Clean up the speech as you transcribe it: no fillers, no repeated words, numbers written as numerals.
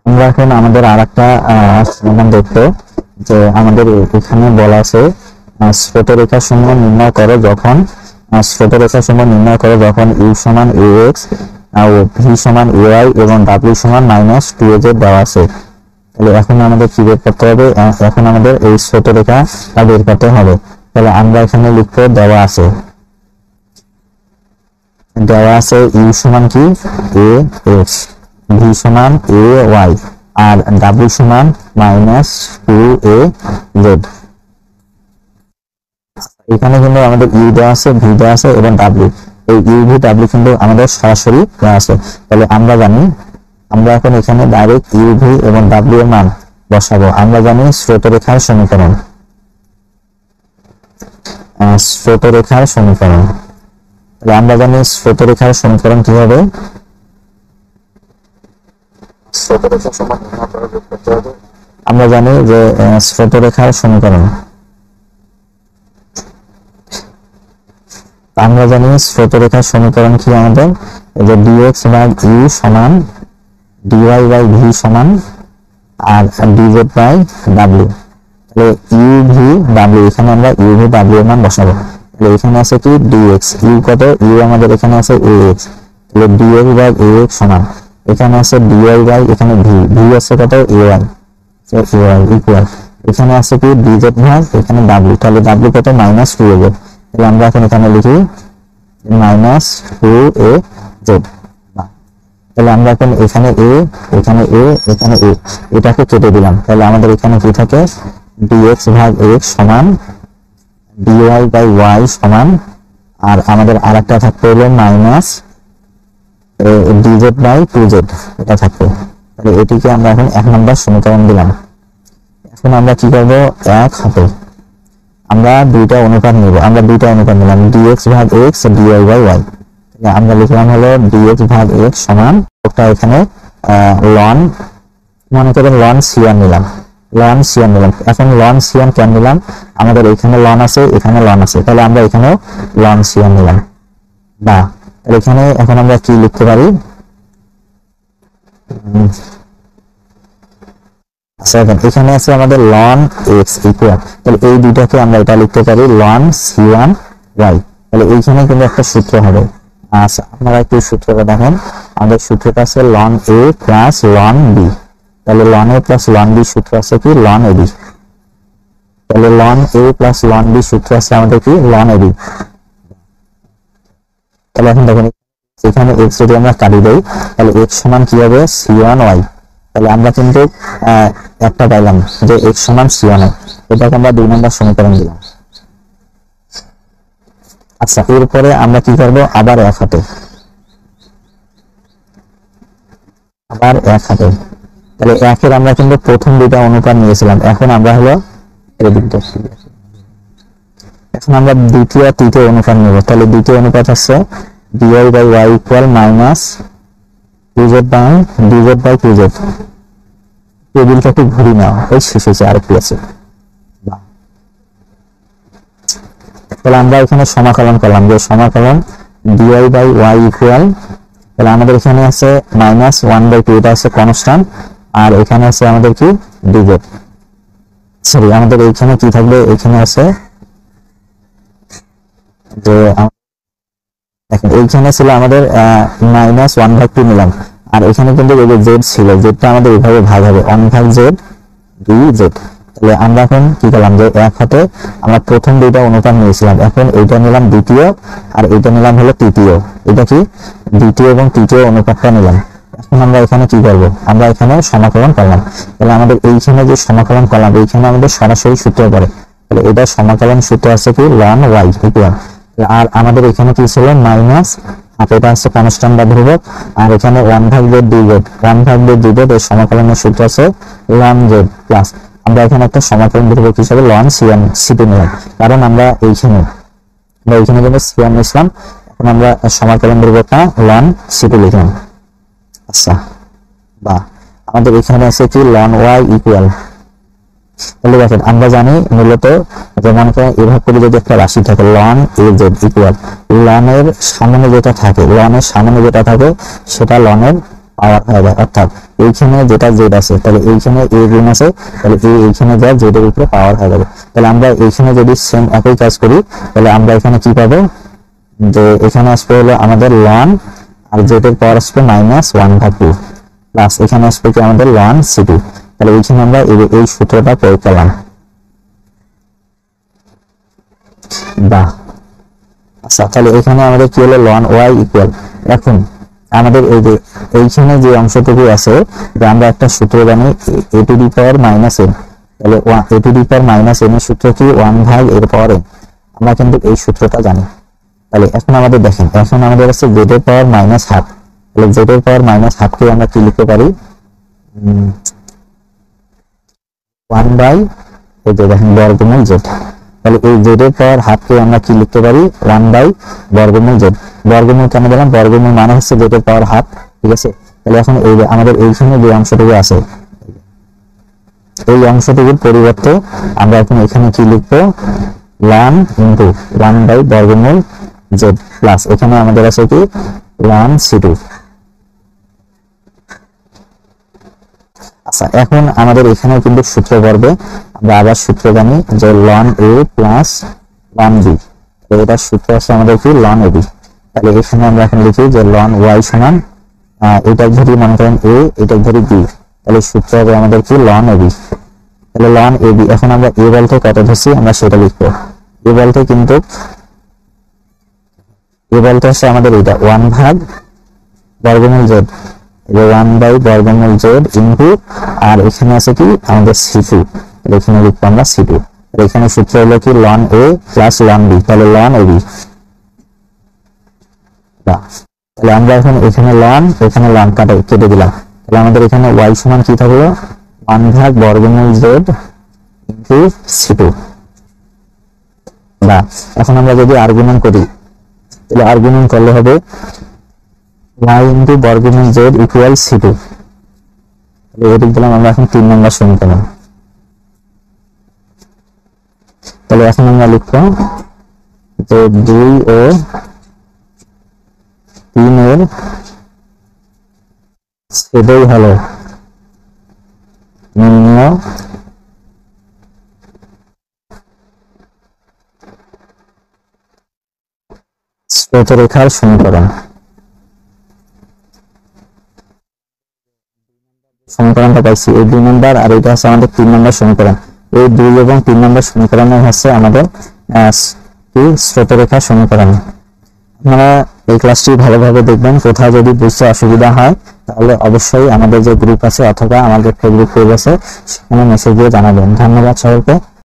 আমরা এখন আমাদের আরেকটা সমাধান দেখবো, যে আমাদের এখানে বলা আছে স্রোতরেখা সমূহ নির্ণয় করো যখন স্রোতরেখা সমূহ নির্ণয় করো যখন ইউ সমান ax ও ভি সমান ay এবং w সমান -2az দেওয়া আছে। তাহলে এখন আমাদের কি বের করতে হবে? এখন আমাদের এই স্রোতরেখাটা বের করতে হবে। তাহলে আমরা এখানে লিখবো দেওয়া আছে ইউ সমান কি ax, ভি সমান ay আর w সমান -2az। এখানে কিন্তু আমাদের ইউ দেওয়া আছে, ভি দেওয়া আছে এবং ডাব্লিউ, এই ইউ ভি ডাব্লিউ কিন্তু আমাদের সরাসরি দেওয়া আছে। তাহলে আমরা জানি, আমরা এখন এখানে ডাইরেক্ট ইউ ভি এবং ডাব্লিউ এর মান বসাবো। আমরা জানি স্রোতরেখার সমীকরণ, তাহলে আমরা জানি স্রোতরেখার সমীকরণ কি হবে? আমরা জানি যে স্রোতরেখার সমীকরণ, আমরা জানি স্রোতরেখার সমীকরণ কি আমাদের, যে dx ভাগ ইউ সমান dy বাই ভি সমান আর dz বাই ডাব্লিউ। তাহলে ইউ ভি ডাব্লিউ, এখানে আমরা ইউ ভি ডাব্লিউ এর মান বসাবো। তাহলে এখানে আছে কি dx, ইউ কত, ইউ আমাদের এখানে আছে ax, তাহলে dx বাই ax সমান এখানে আছে dy বাই এখানে ভি, ভি আছে কত ay, ইকুয়াল এখানে আছে কি dz ভাগ এখানে ডাব্লিউ, তাহলে ডাব্লিউ কত -2az। তাহলে আমরা এখন এখানে লিখি -2az। তাহলে আমরা এখন এখানে a এখানে a এখানে a এটাকে কেটে দিলাম। তাহলে আমাদের এখানে কি থাকে, dx ভাগ x সমান dy বাই y সমান, আর আমাদের আরেকটা থাকতে হলো dz বাই 2z, এটা থাকবে। তাহলে এটিকে আমরা এখন 1 নম্বর সমীকরণ দিলাম। এখন আমরা কি করব, এক হাতে আমরা দুইটা অনুপাত নিব, আমরা দুইটা অনুপাত নিলাম dx ভাগ x dy বাই y। আমরা লিখলাম হলো dx ভাগ x সমান, ওটা এখানে লন, মনে করেন লন সিয়ান নিলাম, এখন লন সিয়ান কেন নিলাম, আমাদের এখানে লন আছে এখানে লন আছে, তাহলে আমরা এখানেও লন সিয়ান নিলাম। বা তাহলে এখানে এখন আমরা কি লিখতে পারি, আচ্ছা এখানে আছে আমাদের লন x ইকুয়াল, তাহলে এই দুইটাকে আমরা এটা লিখতে পারি লন c1 y। তাহলে এইখানে কিন্তু একটা সূত্র হবে। আচ্ছা আপনারা একটু সূত্রটা দেখেন, আমাদের সূত্রটা আছে লন a প্লাস লন b। তাহলে লন a প্লাস লন b সূত্র আছে কি লন ab। তাহলে লন a প্লাস লন b সূত্র আছে আমাদের কি লন ab। তাহলে এখন দেখেন এখানে x যদি আমরা কাটি দেই, তাহলে x সমান কি হবে c1 y। তাহলে আমরা কিন্তু একটা পাইলাম যে x সমান c1 y, এটাকে আমরা 2 নম্বর সমীকরণ দিলাম। আচ্ছা এরপরে আমরা কি করব, আবার এক হাতে, তাহলে একের আমরা কিন্তু প্রথম দুইটা অনুপাত নিয়েছিলাম, এখন আমরা হলো এখন আমরা দ্বিতীয় তৃতীয় অনুপাত নেব। তাহলে দ্বিতীয় অনুপাত আছে dy by y equal -2z by dz by 2z। টেবিলটা একটু ঘুরি নাও, ওই শেষে আরেকটি আছে। তাহলে আমরা এখানে সমাকলন করলাম, যে সমাকলন dy বাই y ইকুয়াল, তাহলে আমাদের এখানে আছে -1/2, এটা আছে কনস্ট্যান্ট, আর এখানে আছে আমাদের কি dz, সরি আমাদের এইখানে কি থাকবে, এখানে আছে যে দেখেন এইখানে ছিল আমাদের -1/2 নিলাম, আর এখানে কিন্তু এই যে z ছিল, জেডটা আমাদের এইভাবে ভাগ হবে 1/z dz। তাহলে আমরা এখন কি করলাম, যে এক হাতে আমরা প্রথম দুইটা অনুপাত নিয়েছিলাম, এখন এইটা নিলাম দ্বিতীয় আর এইটা নিলাম হলো তৃতীয়, এটা কি দ্বিতীয় এবং তৃতীয় অনুপাতটা নিলাম। এখন আমরা এখানে কি করব, আমরা এখানে সমাকলন করলাম। তাহলে আমাদের এইখানে যে সমাকলন করলাম, এইখানে আমাদের সরাসরি সূত্র পড়ে, তাহলে এটা সমাকলন সূত্র আছে কি লন y ইকুয়াল, আর আমাদের এখানে কি ছিল মাইনাস, আর এটা আছে কনস্ট্যান্ট বা ধ্রুবক, আর এখানে 1/z dz, 1/z dz এর সমাকলনের সূত্র আছে ln z প্লাস, আমরা এখানে একটা সমাকলন ধ্রুবক হিসেবে লন c2 নিলাম, কারণ আমরা এইখানে কিন্তু c1 নিলাম, এখন আমরা সমাকলন ধ্রুবকটা লন c2 লিখলাম। আচ্ছা বা আমাদের এখানে আছে কি ln y ইকুয়াল, তাহলে দেখেন আমরা জানি মূলত যেমন এভাবে করে যদি একটা রাশি থাকে ln az ইকুয়াল, ln এর সামনে যেটা থাকে, সেটা ln এর পাওয়ার হয়ে যায়, অর্থাৎ এইখানে যেটা জেড আছে তাহলে এইখানে এ গুণ আছে, তাহলে এইখানে যা জেড এর উপরে পাওয়ার হয়ে যাবে। তাহলে আমরা এইখানে যদি সেম একই কাজ করি তাহলে আমরা এখানে কি পাবো, যে এখানে আসবে হলো আমাদের লন আর জেড এর পাওয়ার আসবে -1/2 প্লাস এখানে আসবে কি আমাদের লন c2। তাহলে এইখানে আমরা এই সূত্রটা প্রয়োগ করলাম। বাহ, আচ্ছা তাহলে এখানে আমাদের কি হলো লন ওয়াই ইকুয়াল, এখন আমাদের এই যে এইখানে যে অংশটুকু আছে যে আমরা একটা সূত্র জানি a to the power -n, তাহলে a to the power -n এর সূত্র কি 1/n, আমরা কিন্তু এই সূত্রটা জানি। তাহলে এখন আমাদের দেখেন, এখন আমাদের আছে z এর পাওয়ার -12, তাহলে z এর পাওয়ার -12 কে আমরা কি লিখতে পারি 1 বাই এই যে দেখেন বর্গমূল z। তাহলে এই z এর পাওয়ার হাফ কে আমরা কি লিখতে পারি 1 বাই বর্গমূল z। বর্গমূল কেন দিলাম, বর্গমূল মানে হচ্ছে z এর পাওয়ার হাফ, ঠিক আছে। তাহলে এখন এই আমাদের এইখানে যে অংশটুকু আছে এই অংশটুকুর পরিবর্তে আমরা এখন এখানে কি লিখবো ln ইনটু 1 বাই বর্গমূল z প্লাস এখানে আমাদের আছে কি ln c2। আচ্ছা এখন আমাদের এখানে কিন্তু সূত্র পড়বে, আমরা আবার সূত্র জানি যে ln a plus ln b, এটা সূত্র আছে আমাদের কি ln ab। তাহলে এখানে আমরা এখন লিখি যে ln y সমান এটা ধরি মনে করেন a, এটা ধরি b, তাহলে সূত্র হবে আমাদের কি ln ab। তাহলে ln ab, এখন আমরা a বলতে কত ধরছি আমরা সেটা লিখবো। a বলতে কিন্তু a বলতে হচ্ছে আমাদের এটা 1 ভাগ বর্গমূল z, 1 বাই বর্গমূল z ইনটু আর এখানে আছে কি আমাদের c2, এখানে লিখবো আমরা c2। এখানে সূত্র হলো কি ln a plus ln b, তাহলে ln ab। তাহলে আমরা এখন এখানে ln এখানে ln কেটে দিলাম, তাহলে আমাদের এখানে y সমান কি থাকলো 1 ভাগ বর্গমূল z ইনটু c2। বা এখন আমরা যদি আর্গুমেন্ট করি তাহলে আর্গুমেন্ট করলে হবে y ইনটু বর্গমূল z ইকুয়াল c2। তাহলে এটি দিলাম আমরা এখন 3 নম্বর সমীকরণ। তাহলে এখন আমরা লিখবো যে 2 ও 3 এর ছেদই হলো নিম্ন স্রোতরেখার সমীকরণ। সমীকরণটা পাইছি এই 2 নম্বর, আর এটা হচ্ছে আমাদের 3 নম্বর সমীকরণ। এই 2 এবং 3 নম্বর সমীকরণে হচ্ছে আমাদের স্রোতরেখার সমীকরণ। আপনারা এই ক্লাসটি ভালোভাবে দেখবেন, কোথাও যদি বুঝতে অসুবিধা হয় তাহলে অবশ্যই আমাদের যে গ্রুপ আছে অথবা আমাদের ফেসবুক পেজ আছে সেখানে মেসেজ দিয়ে জানাবেন। ধন্যবাদ সবাইকে।